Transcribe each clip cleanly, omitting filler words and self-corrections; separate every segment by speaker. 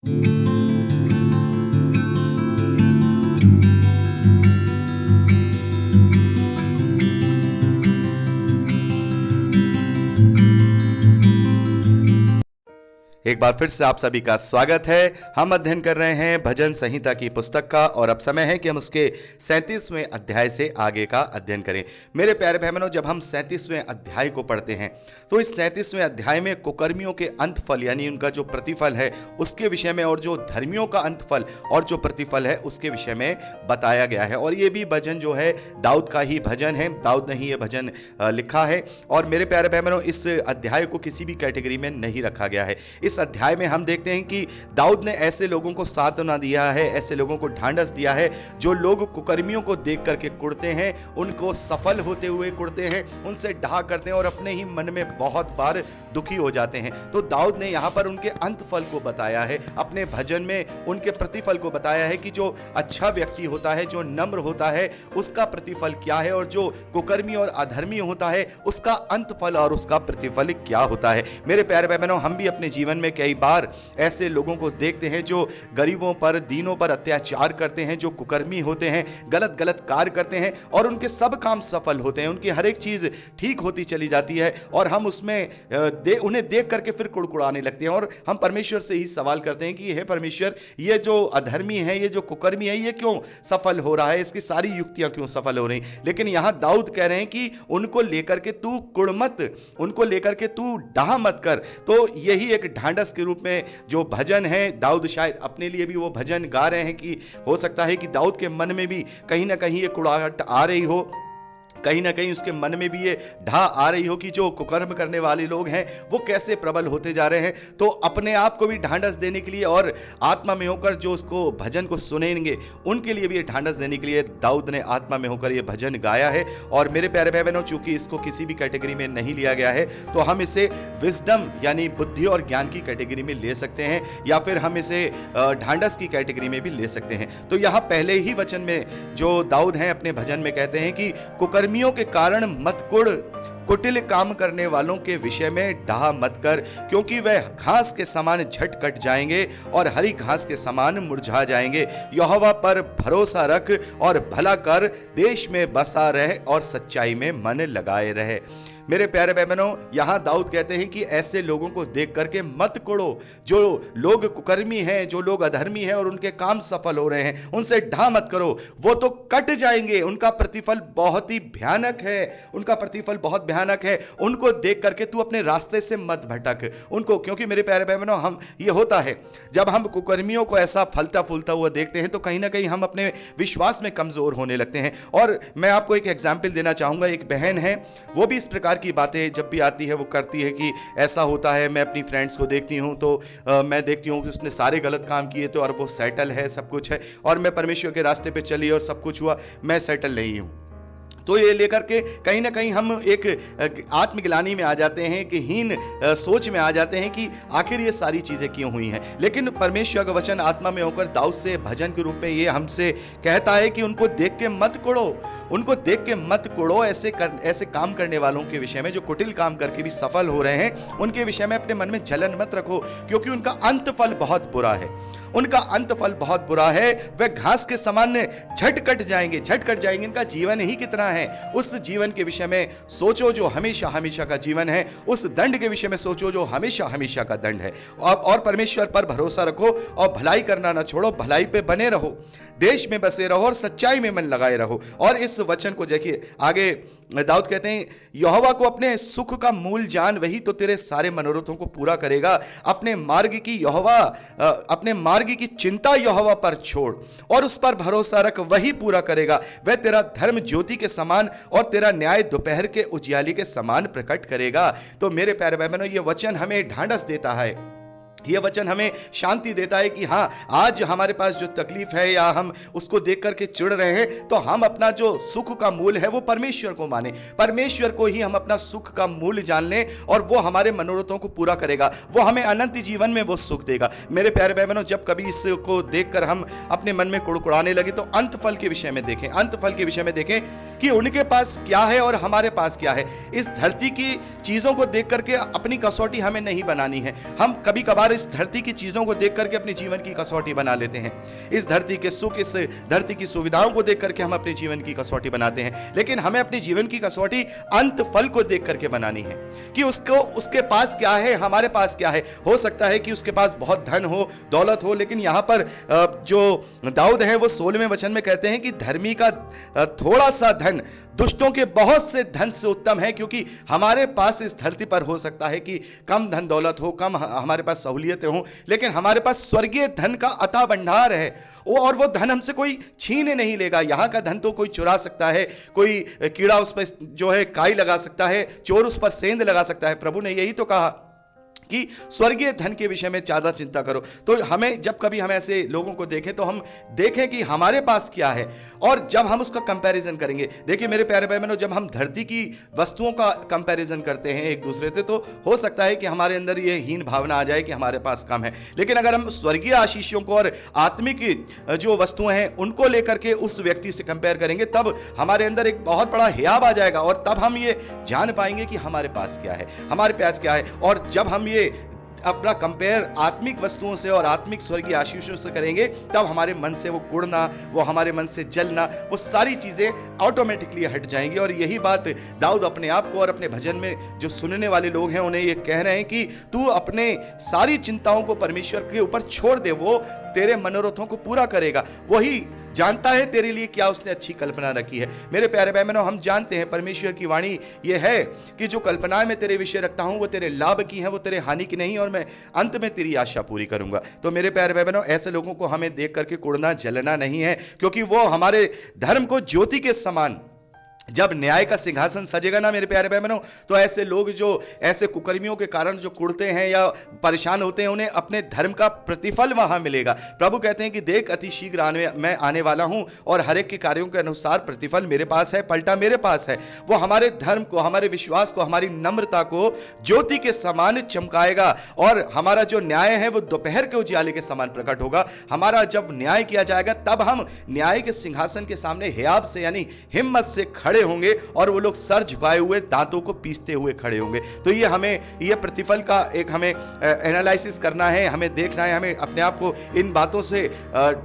Speaker 1: एक बार फिर से आप सभी का स्वागत है। हम अध्ययन कर रहे हैं भजन संहिता की पुस्तक का और अब समय है कि हम उसके 37वें अध्याय से आगे का अध्ययन करें। मेरे प्यारे भाई बहनों, जब हम 37वें अध्याय को पढ़ते हैं तो इस 37वें अध्याय में कुकर्मियों के अंतफल यानी उनका जो प्रतिफल है उसके विषय में और जो धर्मियों का अंतफल और जो प्रतिफल है उसके विषय में बताया गया है। और ये भी भजन जो है दाऊद का ही भजन है, दाऊद ने ही ये भजन लिखा है। और मेरे प्यारे भाई बहनों, इस अध्याय को किसी भी कैटेगरी में नहीं रखा गया है। इस अध्याय में हम देखते हैं कि दाऊद ने ऐसे लोगों को सांत्वना दिया है, ऐसे लोगों को ढांढस दिया है जो लोग कुकर्मियों को देख करके कुड़ते हैं, उनको सफल होते हुए कुड़ते हैं, उनसे ढा करते हैं और अपने ही मन में बहुत बार दुखी हो जाते हैं। तो दाऊद ने यहां पर उनके अंतफल को बताया है, अपने भजन में उनके प्रतिफल को बताया है कि जो अच्छा व्यक्ति होता है, जो नम्र होता है, उसका प्रतिफल क्या है और जो कुकर्मी और अधर्मी होता है उसका अंतफल और उसका प्रतिफल क्या होता है। मेरे प्यारे भाई बहनों, हम भी अपने जीवन में कई बार ऐसे लोगों को देखते हैं जो गरीबों पर, दीनों पर अत्याचार करते हैं, जो कुकर्मी होते हैं, गलत गलत कार्य करते हैं और उनके सब काम सफल होते हैं, उनकी हर एक चीज ठीक होती चली जाती है और हम उसमें उन्हें देख करके फिर कुड़कुड़ाने लगते हैं और हम परमेश्वर से ही सवाल करते हैं कि हे परमेश्वर, ये जो अधर्मी है, ये जो कुकर्मी है, ये क्यों सफल हो रहा है, इसकी सारी युक्तियां क्यों सफल हो रही। लेकिन यहां दाऊद कह रहे हैं कि उनको लेकर के तू कुड़ मत, उनको लेकर के तू डाह मत कर। तो यही एक ढांढस के रूप में जो भजन है, दाऊद शायद अपने लिए भी वो भजन गा रहे हैं कि हो सकता है कि दाऊद के मन में भी कहीं ना कहीं ये कुड़ाहट आ रही हो, कहीं ना कहीं उसके मन में भी ये ढा आ रही हो कि जो कुकर्म करने वाले लोग हैं वो कैसे प्रबल होते जा रहे हैं। तो अपने आप को भी ढांढस देने के लिए और आत्मा में होकर जो उसको भजन को सुनेंगे उनके लिए भी ये ढांढस देने के लिए दाऊद ने आत्मा में होकर ये भजन गाया है। और मेरे प्यारे भाई बहनों, चूंकि इसको किसी भी कैटेगरी में नहीं लिया गया है तो हम इसे विजडम यानी बुद्धि और ज्ञान की कैटेगरी में ले सकते हैं या फिर हम इसे ढांढस की कैटेगरी में भी ले सकते हैं। तो यहां पहले ही वचन में जो दाऊद हैं अपने भजन में कहते हैं कि कुकर्मियों के कारण मत कुड़, कुटिल काम करने वालों के विषय में डाह मत कर, क्योंकि वह घास के समान झट कट जाएंगे और हरी घास के समान मुरझा जाएंगे। यहोवा पर भरोसा रख और भला कर, देश में बसा रहे और सच्चाई में मन लगाए रहे। मेरे प्यारे भाई बहनों, यहां दाऊद कहते हैं कि ऐसे लोगों को देख करके मत कुड़ो, जो लोग कुकर्मी हैं, जो लोग अधर्मी हैं और उनके काम सफल हो रहे हैं, उनसे ढा मत करो, वो तो कट जाएंगे, उनका प्रतिफल बहुत ही भयानक है, उनका प्रतिफल बहुत भयानक है। उनको देख करके तू अपने रास्ते से मत भटक उनको, क्योंकि मेरे प्यारे भाई बहनों, हम ये होता है जब हम कुकर्मियों को ऐसा फलता फूलता हुआ देखते हैं तो कहीं ना कहीं हम अपने विश्वास में कमजोर होने लगते हैं। और मैं आपको एक एग्जाम्पल देना चाहूंगा। एक बहन है, वो भी इस प्रकार की बातें जब भी आती है वो करती है कि ऐसा होता है, मैं अपनी फ्रेंड्स को देखती हूं तो मैं देखती हूं कि उसने सारे गलत काम किए तो और वो सेटल है, सब कुछ है, और मैं परमेश्वर के रास्ते पे चली और सब कुछ हुआ, मैं सेटल नहीं हूं। तो ये लेकर के कहीं ना कहीं हम एक आत्मग्लानि में आ जाते हैं कि हीन सोच में आ जाते हैं कि आखिर ये सारी चीजें क्यों हुई हैं। लेकिन परमेश्वर का वचन आत्मा में होकर दाऊद से भजन के रूप में ये हमसे कहता है कि उनको देख के मत कुड़ो, उनको देख के मत कुड़ो। ऐसे काम करने वालों के विषय में, जो कुटिल काम करके भी सफल हो रहे हैं, उनके विषय में अपने मन में जलन मत रखो, क्योंकि उनका अंतफल बहुत बुरा है, उनका अंतफल बहुत बुरा है। वे घास के समान झट कट जाएंगे, झट कट जाएंगे। इनका जीवन ही कितना है, उस जीवन के विषय में सोचो जो हमेशा हमेशा का जीवन है, उस दंड के विषय में सोचो जो हमेशा हमेशा का दंड है। और परमेश्वर पर भरोसा रखो और भलाई करना ना छोड़ो, भलाई पे बने रहो, देश में बसे रहो और सच्चाई में मन लगाए रहो। और इस वचन को देखिए आगे दाऊद कहते हैं, यहोवा को अपने सुख का मूल जान, वही तो तेरे सारे मनोरथों को पूरा करेगा। अपने मार्ग की चिंता यहोवा पर छोड़ और उस पर भरोसा रख, वही पूरा करेगा। वह तेरा धर्म ज्योति के समान और तेरा न्याय दोपहर के उजियाली के समान प्रकट करेगा। तो मेरे प्यारे भाई बहनों, ये वचन हमें ढांढस देता है, ये वचन हमें शांति देता है कि हाँ, आज हमारे पास जो तकलीफ है या हम उसको देख करके चिढ़ रहे हैं, तो हम अपना जो सुख का मूल है वो परमेश्वर को माने, परमेश्वर को ही हम अपना सुख का मूल जान लें और वो हमारे मनोरथों को पूरा करेगा, वो हमें अनंत जीवन में वो सुख देगा। मेरे प्यारे भाई बहनों, जब कभी इसको देखकर हम अपने मन में कुड़कुड़ाने लगे तो अंतफल के विषय में देखें, अंतफल के विषय में देखें कि उनके पास क्या है और हमारे पास क्या है। इस धरती की चीजों को देख करके अपनी कसौटी हमें नहीं बनानी है। हम कभी कभार इस धरती की चीजों को देख करके अपने जीवन की कसौटी बना लेते हैं। इस धरती के सुख, इस धरती की सुविधाओं को देख करके हम अपने जीवन की कसौटी बनाते हैं, लेकिन हमें अपने जीवन की कसौटी अंत फल को देख करके बनानी है कि उसके पास क्या है, हमारे पास क्या है। हो सकता है कि उसके पास बहुत धन हो, दौलत हो, लेकिन यहां पर जो दाऊद है वो 16वें वचन में कहते हैं कि धर्मी का थोड़ा सा धन दुष्टों के बहुत से धन से उत्तम है, क्योंकि हमारे पास इस धरती पर हो सकता है कि कम धन दौलत हो, कम हमारे पास सहूलियतें हो, लेकिन हमारे पास स्वर्गीय धन का अथाह भंडार है और वो धन हमसे कोई छीन नहीं लेगा। यहां का धन तो कोई चुरा सकता है, कोई कीड़ा उस पर जो है काई लगा सकता है, चोर उस पर सेंध लगा सकता है। प्रभु ने यही तो कहा कि स्वर्गीय धन के विषय में ज्यादा चिंता करो। तो हमें जब कभी हम ऐसे लोगों को देखें तो हम देखें कि हमारे पास क्या है, और जब हम उसका कंपैरिजन करेंगे। देखिए मेरे प्यारे भाई बहनों, जब हम धरती की वस्तुओं का कंपैरिजन करते हैं एक दूसरे से, तो हो सकता है कि हमारे अंदर ये हीन भावना आ जाए कि हमारे पास कम है। लेकिन अगर हम स्वर्गीय आशीषों को और आत्मिक जो वस्तुएं हैं उनको लेकर के उस व्यक्ति से कंपेयर करेंगे, तब हमारे अंदर एक बहुत बड़ा हियाव आ जाएगा, और तब हम ये जान पाएंगे कि हमारे पास क्या है, हमारे पास क्या है। और जब हम ये अपना कंपेयर आत्मिक वस्तुओं से और आत्मिक स्वर्गीय आशीषों से करेंगे, तब हमारे मन से वो कुड़ना, वो हमारे मन से जलना, वो सारी चीजें ऑटोमेटिकली हट जाएंगी। और यही बात दाऊद अपने आप को और अपने भजन में जो सुनने वाले लोग हैं उन्हें ये कह रहे हैं कि तू अपने सारी चिंताओं को परमेश्वर के ऊपर छोड़ दे, वो तेरे मनोरथों को पूरा करेगा। वही जानता है तेरे लिए क्या उसने अच्छी कल्पना रखी है। मेरे प्यारे भाई बहनों, हम जानते हैं परमेश्वर की वाणी ये है कि जो कल्पनाएं मैं तेरे विषय रखता हूं वो तेरे लाभ की हैं, वो तेरे हानि की नहीं, और मैं अंत में तेरी आशा पूरी करूंगा। तो मेरे प्यारे भाई बहनों, ऐसे लोगों को हमें देख करके कुड़ना जलना नहीं है, क्योंकि वो हमारे धर्म को ज्योति के समान, जब न्याय का सिंहासन सजेगा ना मेरे प्यारे भाई बहनों, तो ऐसे लोग जो ऐसे कुकर्मियों के कारण जो कुड़ते हैं या परेशान होते हैं, उन्हें अपने धर्म का प्रतिफल वहां मिलेगा। प्रभु कहते हैं कि देख अति शीघ्र मैं आने वाला हूं, और हर एक के कार्यों के अनुसार प्रतिफल मेरे पास है, पलटा मेरे पास है। वो हमारे धर्म को, हमारे विश्वास को, हमारी नम्रता को ज्योति के समान चमकाएगा, और हमारा जो न्याय है वो दोपहर के उजियाले के समान प्रकट होगा। हमारा जब न्याय किया जाएगा, तब हम न्याय के सिंहासन के सामने हियाव से यानी हिम्मत से खड़े होंगे, और वो लोग सर झुकाए हुए दांतों को पीसते हुए खड़े होंगे। तो ये हमें ये प्रतिफल का एक हमें एनालिसिस करना है, हमें देखना है, हमें अपने आप को इन बातों से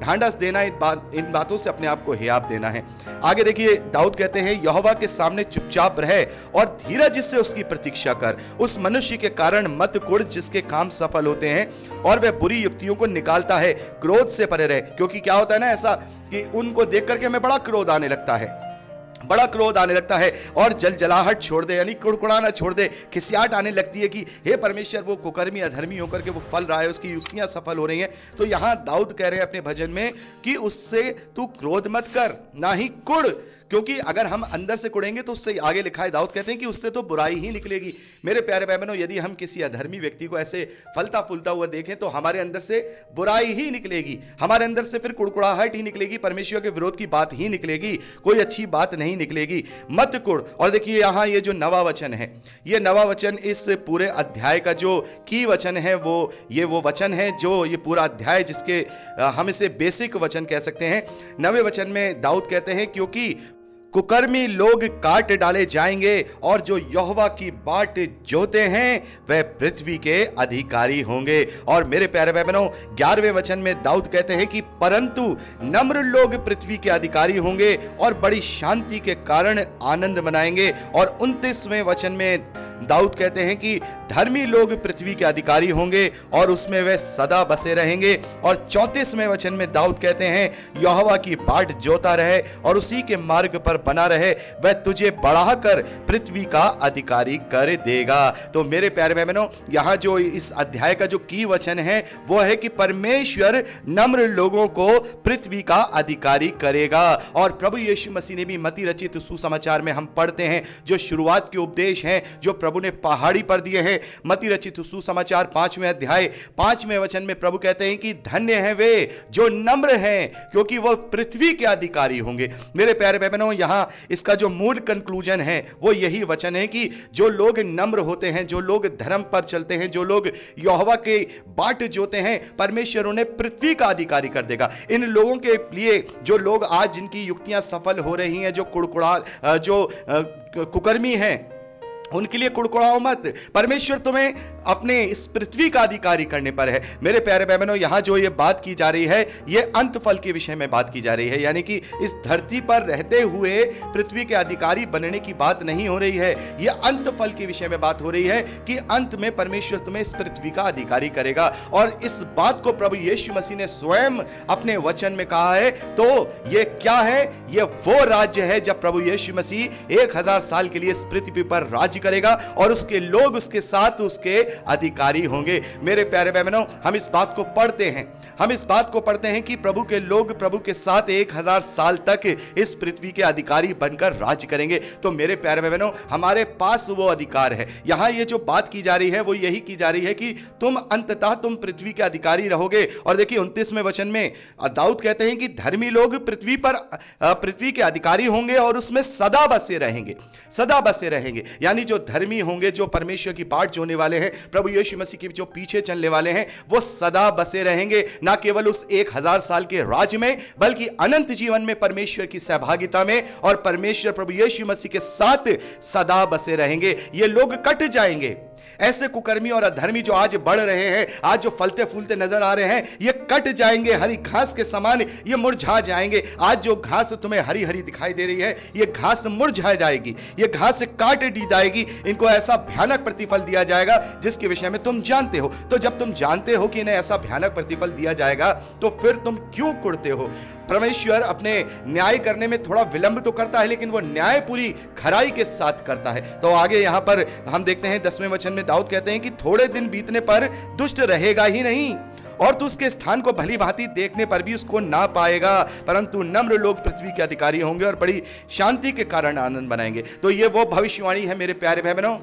Speaker 1: ढांढस देना, इन बातों से अपने आप को हियाव देना है। आगे देखिए दाऊद कहते हैं, यहोवा के सामने चुपचाप रहे और धीरज से उसकी प्रतीक्षा कर। उस मनुष्य के कारण मत कुड़ जिसके काम सफल होते हैं, और वह बुरी युक्तियों को निकालता है। क्रोध से परे रहे, क्योंकि क्या होता है ना ऐसा कि उनको देख करके हमें बड़ा क्रोध आने लगता है, बड़ा क्रोध आने लगता है, और जलजलाहट छोड़ दे, यानी कुड़कुड़ाना छोड़ दे। खिसियाट आने लगती है कि हे परमेश्वर, वो कुकर्मी अधर्मी होकर के वो फल रहा है, उसकी युक्तियां सफल हो रही हैं। तो यहां दाऊद कह रहे हैं अपने भजन में कि उससे तू क्रोध मत कर, ना ही कुड़, क्योंकि अगर हम अंदर से कुड़ेंगे तो उससे आगे लिखा है, दाऊद कहते हैं कि उससे तो बुराई ही निकलेगी। मेरे प्यारे भाई बहनों, यदि हम किसी अधर्मी व्यक्ति को ऐसे फलता फूलता हुआ देखें तो हमारे अंदर से बुराई ही निकलेगी, हमारे अंदर से फिर कुड़कुड़ाहट ही निकलेगी, परमेश्वर के विरोध की बात ही निकलेगी, कोई अच्छी बात नहीं निकलेगी। मत कुड़। और देखिए यहां ये जो नवा वचन है, ये नवा वचन इस पूरे अध्याय का जो की वचन है, वो वचन है जो ये पूरा अध्याय, जिसके हम इसे बेसिक वचन कह सकते हैं। नवे वचन में दाऊद कहते हैं, क्योंकि कुकर्मी लोग काट डाले जाएंगे, और जो यहोवा की बाट जोते हैं वह पृथ्वी के अधिकारी होंगे। और मेरे प्यारे भाई बहनों, 11वें वचन में दाऊद कहते हैं कि परंतु नम्र लोग पृथ्वी के अधिकारी होंगे और बड़ी शांति के कारण आनंद मनाएंगे। और 29वें वचन में दाऊद कहते हैं कि धर्मी लोग पृथ्वी के अधिकारी होंगे और उसमें वे सदा बसे रहेंगे। और 34वें वचन में दाऊद कहते हैं, यहोवा की बाट जोता रहे और उसी के मार्ग पर बना रहे, वह तुझे बढ़ाकर पृथ्वी का अधिकारी कर देगा। तो मेरे प्यारे भाई बहनों, यहां जो इस अध्याय का जो की वचन है वो है कि परमेश्वर नम्र लोगों को पृथ्वी का अधिकारी करेगा। और प्रभु यीशु मसीह ने भी मत्ती रचित सुसमाचार में हम पढ़ते हैं, जो शुरुआत के उपदेश हैं, जो प्रभु ने पहाड़ी पर दिए हैं। मत्ती रचित सुसमाचार 5वें अध्याय 5वें वचन में प्रभु कहते हैं कि धन्य हैं वे जो नम्र हैं, क्योंकि वो पृथ्वी के अधिकारी होंगे। मेरे प्यारे बहनों, यहां इसका जो मूल कंक्लूजन है वो यही वचन है कि जो लोग नम्र होते हैं, जो लोग धर्म पर चलते हैं, जो लोग यहोवा के बाट जोते हैं, परमेश्वर उन्हें पृथ्वी का अधिकारी कर देगा। इन लोगों के लिए, जो लोग आज जिनकी युक्तियां सफल हो रही हैं, जो कुकर्मी हैं, उनके लिए कुड़कुड़ाओ मत। परमेश्वर तुम्हें अपने इस पृथ्वी का अधिकारी करने पर है। मेरे प्यारे बहनों, यहां जो ये बात की जा रही है, ये अंत फल के विषय में बात की जा रही है, यानी कि इस धरती पर रहते हुए पृथ्वी के अधिकारी बनने की बात नहीं हो रही है। ये अंत फल के विषय में बात हो रही है कि अंत में परमेश्वर तुम्हें इस पृथ्वी का अधिकारी करेगा। और इस बात को प्रभु यीशु मसीह ने स्वयं अपने वचन में कहा है। तो ये क्या है? ये वो राज्य है जब प्रभु यीशु मसीह 1000 साल के लिए इस पृथ्वी पर राज्य करेगा और उसके लोग उसके साथ उसके अधिकारी होंगे। मेरे प्यारे बहनों, हम इस बात को पढ़ते हैं कि प्रभु के लोग प्रभु के साथ 1000 साल तक इस पृथ्वी के अधिकारी बनकर राज्य करेंगे। तो मेरे प्यारे बहनों, हमारे पास वो अधिकार है। यहां ये जो बात की जा रही है वो यही की जा रही है कि तुम अंततः तुम पृथ्वी के अधिकारी रहोगे। और देखिए 29वें वचन में दाऊद कहते हैं कि धर्मी लोग पृथ्वी के अधिकारी होंगे और उसमें सदा बसे रहेंगे। यानी जो धर्मी होंगे, जो परमेश्वर की बाट जोने वाले हैं, प्रभु यीशु मसीह के जो पीछे चलने वाले हैं, वो सदा बसे रहेंगे, ना केवल उस 1000 साल के राज्य में, बल्कि अनंत जीवन में परमेश्वर की सहभागिता में और परमेश्वर प्रभु यीशु मसीह के साथ सदा बसे रहेंगे। ये लोग कट जाएंगे। ऐसे कुकर्मी और अधर्मी जो आज बढ़ रहे हैं, आज जो फलते फूलते नजर आ रहे हैं, ये कट जाएंगे, हरी घास के समान ये मुरझा जाएंगे। आज जो घास तुम्हें हरी हरी दिखाई दे रही है, ये घास मुरझा जाएगी, ये घास काट दी जाएगी। इनको ऐसा भयानक प्रतिफल दिया जाएगा जिसके विषय में तुम जानते हो। तो जब तुम जानते हो कि इन्हें ऐसा भयानक प्रतिफल दिया जाएगा, तो फिर तुम क्यों कुड़ते हो? परमेश्वर अपने न्याय करने में थोड़ा विलंब तो करता है, लेकिन वो न्याय पूरी खराई के साथ करता है। तो आगे यहां पर हम देखते हैं 10वें वचन में दाऊद कहते हैं कि थोड़े दिन बीतने पर दुष्ट रहेगा ही नहीं, और तू उसके स्थान को भली भांति देखने पर भी उसको ना पाएगा, परंतु नम्र लोग पृथ्वी के अधिकारी होंगे और बड़ी शांति के कारण आनंद बनाएंगे। तो ये वो भविष्यवाणी है मेरे प्यारे भाई बहनों,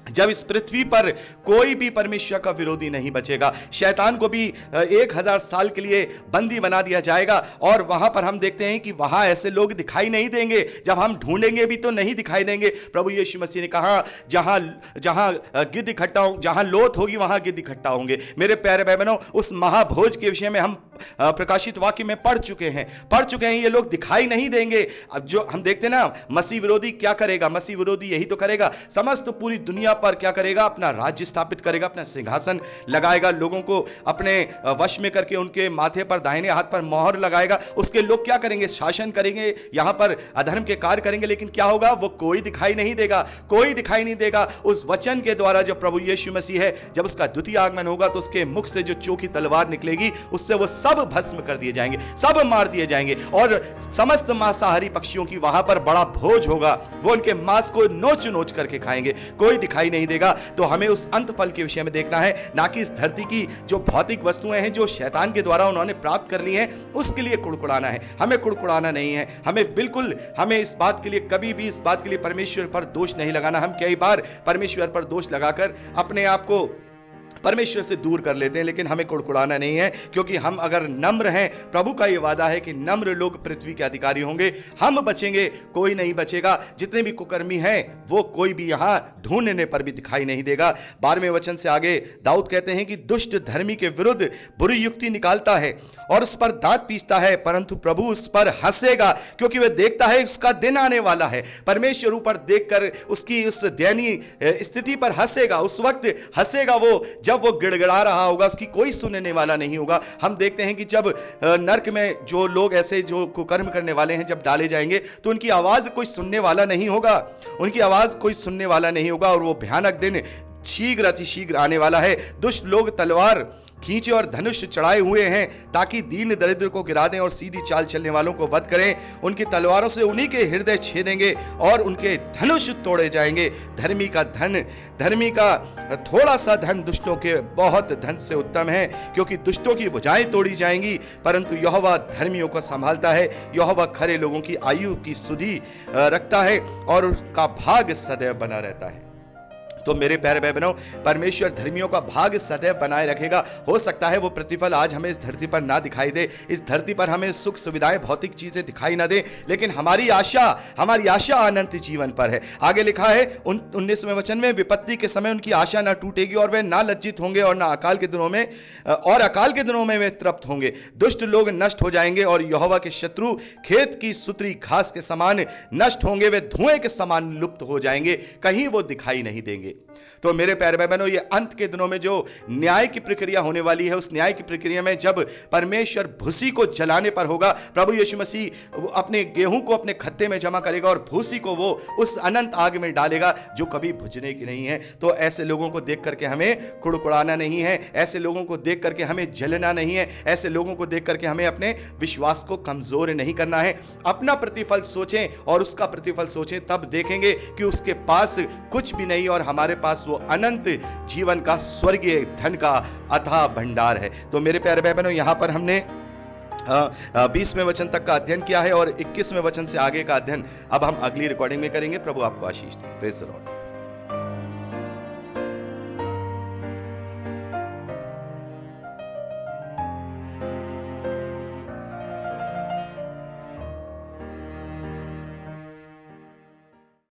Speaker 1: जब इस पृथ्वी पर कोई भी परमेश्वर का विरोधी नहीं बचेगा। शैतान को भी 1000 साल के लिए बंदी बना दिया जाएगा, और वहां पर हम देखते हैं कि वहां ऐसे लोग दिखाई नहीं देंगे। जब हम ढूंढेंगे भी तो नहीं दिखाई देंगे। प्रभु यीशु मसीह ने कहा, जहां गिद्ध इकट्ठा हो, जहां लोथ होगी वहां गिद्ध इकट्ठा होंगे। मेरे प्यारे भाई बहनों, उस महाभोज के विषय में हम प्रकाशित वाक्य में पढ़ चुके हैं। ये लोग दिखाई नहीं देंगे। अब जो हम देखते हैं ना, मसीह विरोधी क्या करेगा? मसीह विरोधी यही तो करेगा, समस्त पूरी दुनिया पर क्या करेगा? अपना राज्य स्थापित करेगा, अपना सिंहासन लगाएगा, लोगों को अपने वश में करके उनके माथे पर दाहिने हाथ पर मोहर लगाएगा। उसके लोग क्या करेंगे? शासन करेंगे, यहां पर अधर्म के कार्य करेंगे, लेकिन क्या होगा? वो कोई दिखाई नहीं देगा। उस वचन के द्वारा जो प्रभु यीशु मसीह है, जब उसका द्वितीय आगमन होगा तो उसके मुख से जो चोखी तलवार निकलेगी, उससे वो सब भस्म कर दिए जाएंगे, सब मार दिए जाएंगे, और समस्त मांसाहारी पक्षियों की वहां पर बड़ा भोज होगा। वो उनके मांस को नोच नोच करके खाएंगे, कोई दिखाई नहीं देगा। तो हमें उस अंत फल के विषय में देखना है, ना कि इस धरती की जो भौतिक वस्तुएं हैं जो शैतान के द्वारा उन्होंने प्राप्त कर ली हैं, उसके लिए कुड़कुड़ाना है। हमें कुड़कुड़ाना नहीं है। हमें इस बात के लिए, कभी भी इस बात के लिए परमेश्वर पर दोष नहीं लगाना। हम कई बार परमेश्वर पर दोष लगाकर अपने आप को परमेश्वर से दूर कर लेते हैं, लेकिन हमें कुड़कुड़ाना नहीं है, क्योंकि हम अगर नम्र हैं, प्रभु का यह वादा है कि नम्र लोग पृथ्वी के अधिकारी होंगे। हम बचेंगे, कोई नहीं बचेगा। जितने भी कुकर्मी हैं वो कोई भी यहां ढूंढने पर भी दिखाई नहीं देगा। 12वें वचन से आगे दाऊद कहते हैं कि दुष्ट धर्मी के विरुद्ध बुरी युक्ति निकालता है और उस पर दांत पीसता है, परंतु प्रभु उस पर हंसेगा, क्योंकि वह देखता है उसका दिन आने वाला है। परमेश्वर ऊपर देखकर उसकी उस दयनीय स्थिति पर हंसेगा। उस वक्त हंसेगा वो जब वो गिड़गिड़ा रहा होगा, उसकी कोई सुनने वाला नहीं होगा। हम देखते हैं कि जब नरक में जो लोग ऐसे जो कुकर्म करने वाले हैं जब डाले जाएंगे, तो उनकी आवाज कोई सुनने वाला नहीं होगा, और वो भयानक दिन शीघ्र अतिशीघ्र आने वाला है। दुष्ट लोग तलवार खींचे और धनुष चढ़ाए हुए हैं, ताकि दीन दरिद्र को गिरा दें और सीधी चाल चलने वालों को वध करें। उनकी तलवारों से उन्हीं के हृदय छेदेंगे और उनके धनुष तोड़े जाएंगे। धर्मी का थोड़ा सा धन दुष्टों के बहुत धन से उत्तम है, क्योंकि दुष्टों की भुजाएं तोड़ी जाएंगी, परंतु यहोवा धर्मियों को संभालता है। यहोवा खरे लोगों की आयु की सुधि रखता है और उसका भाग सदैव बना रहता है। तो मेरे प्यारे भाई बहनों, परमेश्वर धर्मियों का भाग सदैव बनाए रखेगा। हो सकता है वो प्रतिफल आज हमें इस धरती पर ना दिखाई दे, इस धरती पर हमें सुख सुविधाएं भौतिक चीजें दिखाई ना दे, लेकिन हमारी आशा अनंत जीवन पर है। आगे लिखा है 19वें वचन में, विपत्ति के समय उनकी आशा ना टूटेगी और वे ना लज्जित होंगे और ना अकाल के दिनों में वे तृप्त होंगे। दुष्ट लोग नष्ट हो जाएंगे और यहोवा के शत्रु खेत की सुतरी घास के समान नष्ट होंगे, वे धुएं के समान लुप्त हो जाएंगे, कहीं वो दिखाई नहीं देंगे। तो मेरे प्यारे भाई बहनों, ये अंत के दिनों में जो न्याय की प्रक्रिया होने वाली है, उस न्याय की प्रक्रिया में जब परमेश्वर भूसी को जलाने पर होगा, प्रभु यीशु मसीह अपने गेहूं को अपने खत्ते में जमा करेगा और भूसी को वो उस अनंत आग में डालेगा जो कभी बुझने की नहीं है। तो ऐसे लोगों को देख करके हमें कुड़कुड़ाना नहीं है, ऐसे लोगों को देख करके हमें जलना नहीं है, ऐसे लोगों को देख करके हमें अपने विश्वास को कमजोर नहीं करना है। अपना प्रतिफल सोचें और उसका प्रतिफल सोचें, तब देखेंगे कि उसके पास कुछ भी नहीं और हमारे पास वो अनंत जीवन का स्वर्गीय धन का अथाह भंडार है। तो मेरे प्यारे भाई बहनों, यहां पर हमने 20वें वचन तक का अध्ययन किया है और 21वें वचन से आगे का अध्ययन अब हम अगली रिकॉर्डिंग में करेंगे। प्रभु आपको आशीष दे। Praise the Lord.